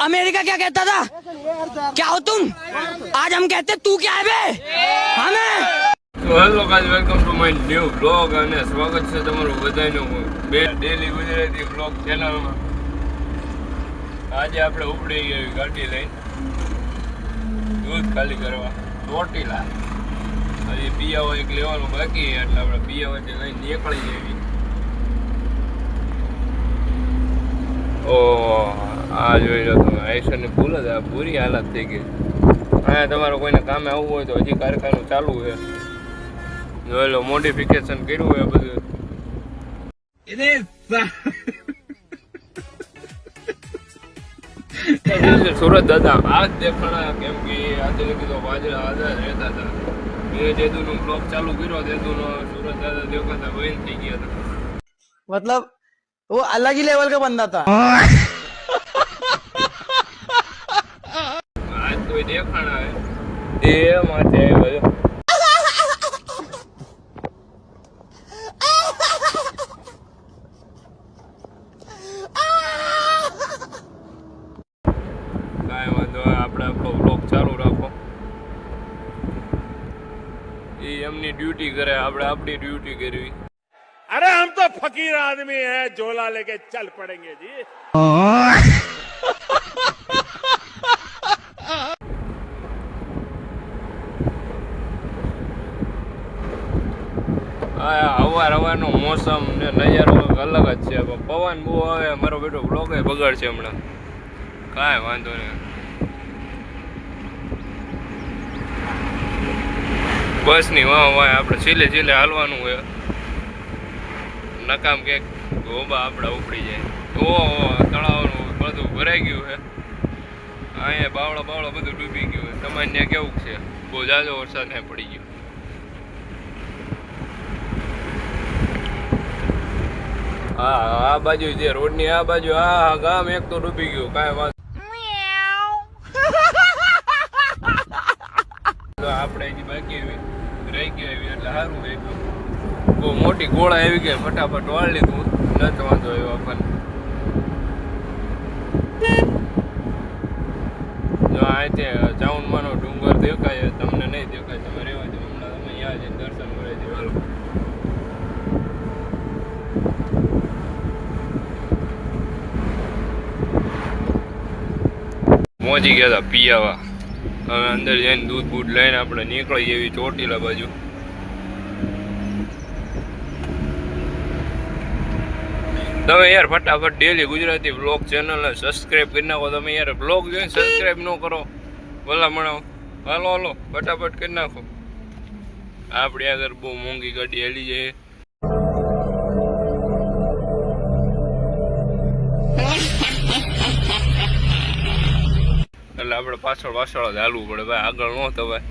America क्या कहता था? क्या हो तुम? आज हम कहते तू क्या है बे? हमें તો hello guys, welcome to my new blog અને સ્વાગત છે તમારું બધાનું બે ડેલી ગુજરાતી બ્લોગ ચેનલમાં. આજે આપણે ઉપડી ગઈ ગાડી લઈને દૂધ ખાલી કરવા ચોટીલા. હજી પિયાવા એક લેવાનું બાકી એટલે આપણે પિયાવાથી લઈને નીકળી જઈએ. ઓ આ જોઈ લો તમે, આઈસરની ફૂલ જ આ પૂરી હાલત થઈ ગઈ. અહીંયા તમારે કોઈને કામે આવવું હોય તો હજી કારખાનું ચાલુ છે. જોઈ લો, મોડિફિકેશન કર્યું હોય બધું. સુરત દાદા આ જ દેખાણા, કેમ કે આજે લગી તો બાજરા આઝાદ રહેતા હતા. એ જેદુનું બ્લોગ ચાલુ કર્યો તેદુનો સુરત દાદા દેખાતા વહીન થઈ ગયા હતા. मतलब वो अलग ही लेवल का बंदा था. આજ તો દેખાણા એ માથે આવ્યો. કાંઈ વાંધો, આપણે આપણો બ્લોગ ચાલુ રાખો. એ એમની ડ્યુટી કરે, આપણે આપણી ડ્યુટી કરવી. अरे हम तो फकीर आदमी हैं, झोला लेके चल पड़ेंगे जी. હવારનો મોસમ ને નજારો અલગ જ છે. પવન બહુ આવે, મારો બેટો બ્લોગ બગાડ છે હમણાં. કાંઈ વાંધો નહીં, બસની વાહ આપણે છેલ્લે છેલ્લે હાલવાનું હોય. નકામ કે ગોબા આપડા ઉપડી જાય. ઓ તળાવનું બધું ભરાઈ ગયું છે. અહીંયા બાવળા બધું ડૂબી ગયું. તમારે ત્યાં કેવું છે? બહુ જાજો વરસાદ ત્યાં પડી ગયો. હા, આ બાજુ જે રોડની આ બાજુ આ ગામ એક તો ડૂબી ગયું. કાંઈ વાત આપણે હજી બાકી રહી ગયા એટલે સારું રહી ગયું. બહુ મોટી ગોળા આવી ગઈ, ફટાફટ વાળ લીધું, નથી વાંધો આવ્યો આપણને. જો અહીંથી ચાઉન્ડમાંનો ડુંગર દેખાય, તમને નહીં દેખાય, તમે રહેવા દો. હમણાં તમે અહીંયા જઈને દર્શન કરી દો. હાલો, પહોંચી ગયા હતા પિયાવા. હવે અંદર જઈને દૂધ બૂધ લઈને આપણે નીકળી જેવી ચોટીલા બાજુ. તમે યાર ફટાફટ ડેલી ગુજરાતી બ્લોગ ચેનલને સબસ્ક્રાઈબ કરી નાખો. તમે યાર બ્લોગ જોઈને સબસ્ક્રાઈબ ન કરો, ભલા મણાવો. હાલો હાલો ફટાફટ કરી નાખો. આપણે આગળ બહુ મોંઘી ગાડી હેલી જાય. એટલે આપણે પાછળ જ હાલવું પડે ભાઈ, આગળ ન થવાય.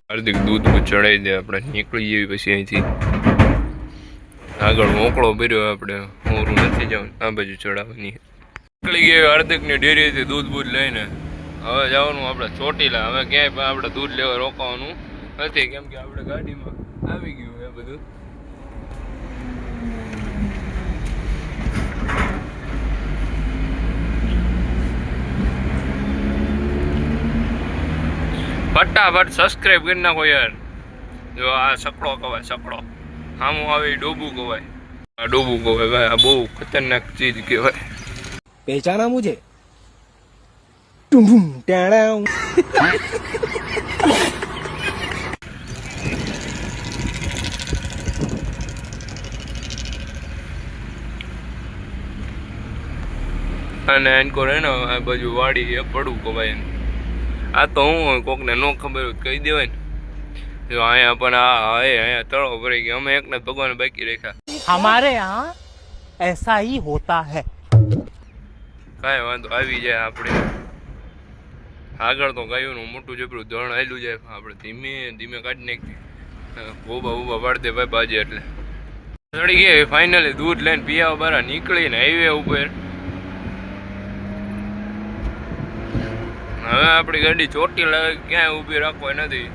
હાર્દિક દૂધ ચડાવી દે, આપણે નીકળી જઈએ પછી અહીંથી. આગળ મોકળો ભર્યો, આપણે મોરું નથી જવાનું, આ બાજુ ચડાવવાની. નીકળી ગયા હાર્દિકની ડેરીથી દૂધ બૂધ લઈને. હવે જવાનું આપણે ચોટીલા. હવે ક્યાંય આપણે દૂધ લેવા રોકાવાનું નથી, કેમ કે આપણે ગાડીમાં આવી ગયું એ બધું. ફટાફટ સબસ્ક્રાઈબ કરી નાખો યાર. જો આ સકડો કવાય, સકડો આમું આવે ડોબું કવાય. આ ડોબું કવાય ભાઈ, આ બહુ ખતરનાક ચીજ કહેવાય. पहचाना मुझे? અને એનકો રહે ને આ બાજુ વાડી એ પડવું કવાય. આ તો હું કોકને ન ખબર હોય કહી દેવાય ને. જો અહીંયા પણ અહીંયા તળાવ ભરાઈ ગયો. અમે એકને ભગવાન બાકી રાખ્યા. हमारे यहाँ ऐसा ही होता है. કાંઈ વાંધો, આવી જાય આપણે. આગળ તો ગાયું મોટું જબરું ધણ આવેલું જાય. આપણે ધીમે ધીમે કાઢી નાખીએ. ઉભા પાડતે ભાઈ બાજે એટલે ચડી ગયા. ફાઇનલી દૂધ લઈને પિયાવા બારા નીકળીને હાઈવે ઉપર. હવે આપણી ગાડી ચોટીલા ક્યાંય ઊભી રાખવા નથી.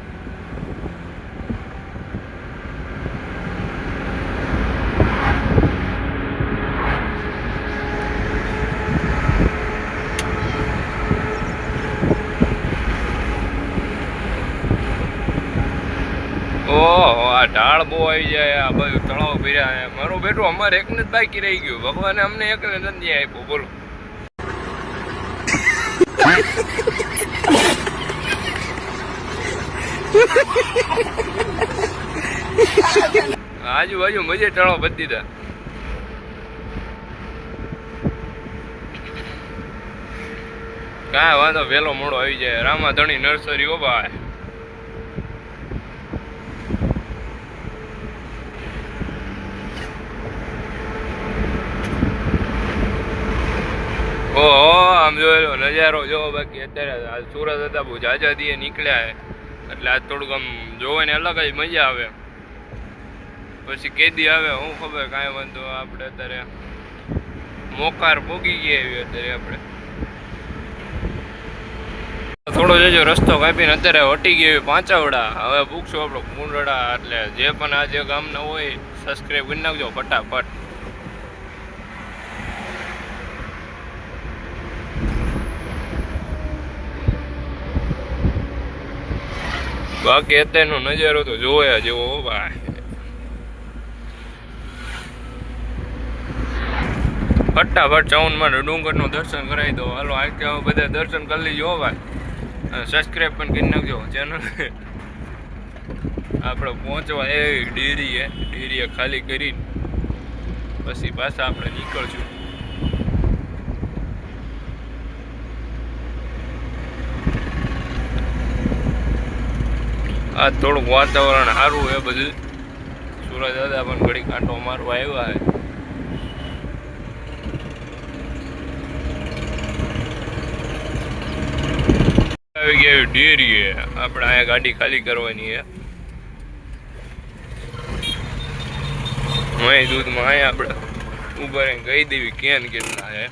ઓહો આ ઢાળ બહુ આવી જાય, આ બધું તળાવ ભર્યા. મારું બેટું અમારે એકને જ બાકી રહી ગયું, ભગવાને અમને એકને નથી આપ્યું. બોલો આજુબાજુ મજે તળાવ બધી દીધા. કાંઈ વાંધો, વહેલો મોડો આવી જાય. રામાધણી નર્સરી હો ભાઈ. ઓહો આમ જોયેલો નજારો જો. બાકી અત્યારે સુરત હતા બહુ જાજાદીએ નીકળ્યા એટલે આજ થોડુંક આમ જોવાની અલગ જ મજા આવે. પછી કેદી આવે હું ખબર, કાંઈ વાંધો. આપણે અત્યારે મોકાર પોગી ગયા એવી અત્યારે આપણે થોડો જજો રસ્તો કાપીને અત્યારે હટી ગયો પાંચવડા. હવે પૂછશું આપણો કુંડળા. એટલે જે પણ આ જે ગામના હોય સબસ્ક્રાઈબ કરી નાખજો ફટાફટ. બાકી અત્યારનો નજારો તો જોયા જેવો ભાઈ. ફટાફટ ચાઉનમાં ડુંગરનું દર્શન કરાવી દો. હાલો આ કે બધા દર્શન કરી લીજો ભાઈ. સબસ્ક્રાઈબ પણ કરી નાખજો ચેનલ. આપણે પહોંચવા એ ડેરીએ ખાલી કરી પછી પાછા આપણે નીકળશું. આ થોડુંક વાતાવરણ સારું છે બધું. સુરત દાદા પણ ઘડી કાંટો મારવા આવ્યા છે. આવી ગયા ડેરીએ. આપણે અહીંયા ગાડી ખાલી કરવાની છે. અહીં દૂધમાં અહીંયા આપણે ઉભા રહીને કહી દેવી કેન કેટલા છે.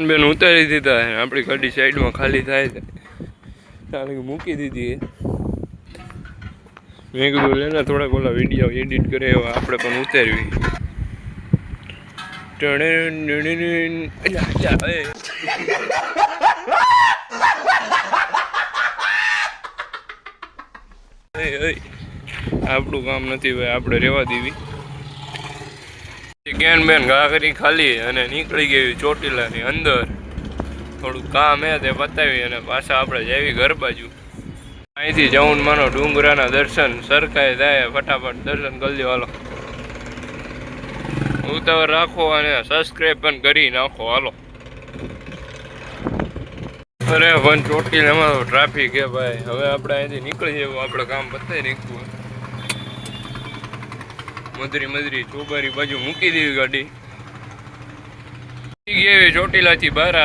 બેન ઉતારી દીધા છે. આપણી ગાડી સાઈડમાં ખાલી થાય છે કારણ કે મૂકી દીધી. મેં કીધું લેના થોડાક ઓલા વિડીયો એડિટ કરે એવા આપણે પણ ઉતારવી. આપણું કામ નથી ભાઈ, આપણે રહેવા દેવી. કેન બેન ઘા કરી ખાલી અને નીકળી ગઈ ચોટીલાની અંદર. થોડુંક કામ હે તે પતાવી અને પાછા આપણે જઈએ ઘર બાજુ. અહીંથી જવું માનો ડુંગરાના દર્શન સરખાઈ થાય. ફટાફટ દર્શન કરી લો. હાલો ઉતાવળ રાખો અને સબસ્ક્રાઈબ પણ કરી નાખો. હાલો. અરે પણ ચોટીલામાં તો ટ્રાફિક હે ભાઈ. હવે આપણે અહીંથી નીકળી જવું. આપણે કામ પતાવી નાખવું. મધરી ચોબારી બાજુ મૂકી દેવી ગાડી. ગઈ ચોટીલાથી બહાર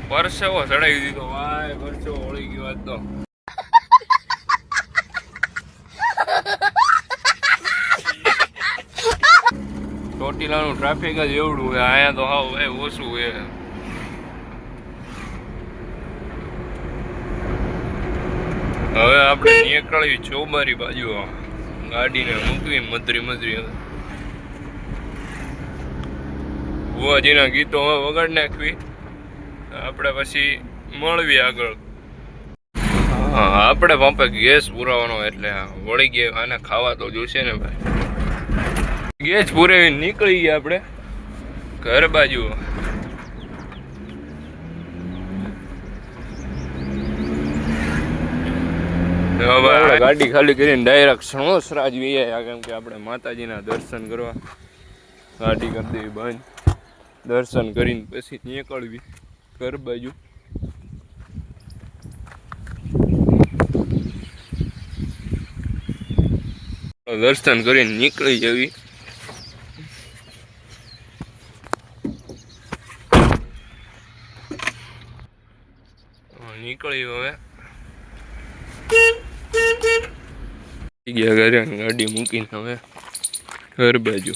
પરસેવો ચડાવી દીધો ભાઈ. પરસેવો વળી ગયો આજ તો. ચોટીલાનું ટ્રાફિક જ એવડું હોય. અહીંયા તો હાવ ઓછું હોય. હવે આપણે નીકળવી ચોબારી બાજુ. ગાડીને મૂકવી મધરી. ભુવાજીના ગીતો હવે વગાડી નાખવી. આપણે પછી મળવી આગળ. હા આપણે પંપે ગેસ પુરાવાનો એટલે વળી ગયા. આને ખાવા તો જોશે ને ભાઈ. ગેસ પુરાવીને નીકળી ગયા આપણે ઘર બાજુ. ગાડી ખાલી કરીને ડાયરેક્ટ સણોસરા જ વી આવ્યા. કેમ કે આપણે માતાજીના દર્શન કરવા ગાડી કરી દેવી બંધ. દર્શન કરીને પછી નીકળવી ઘર બાજુ. દર્શન કરીને નીકળી જવી. નીકળી હવે ગયા ઘરે. ગાડી મૂકીને હવે ઘર બાજુ.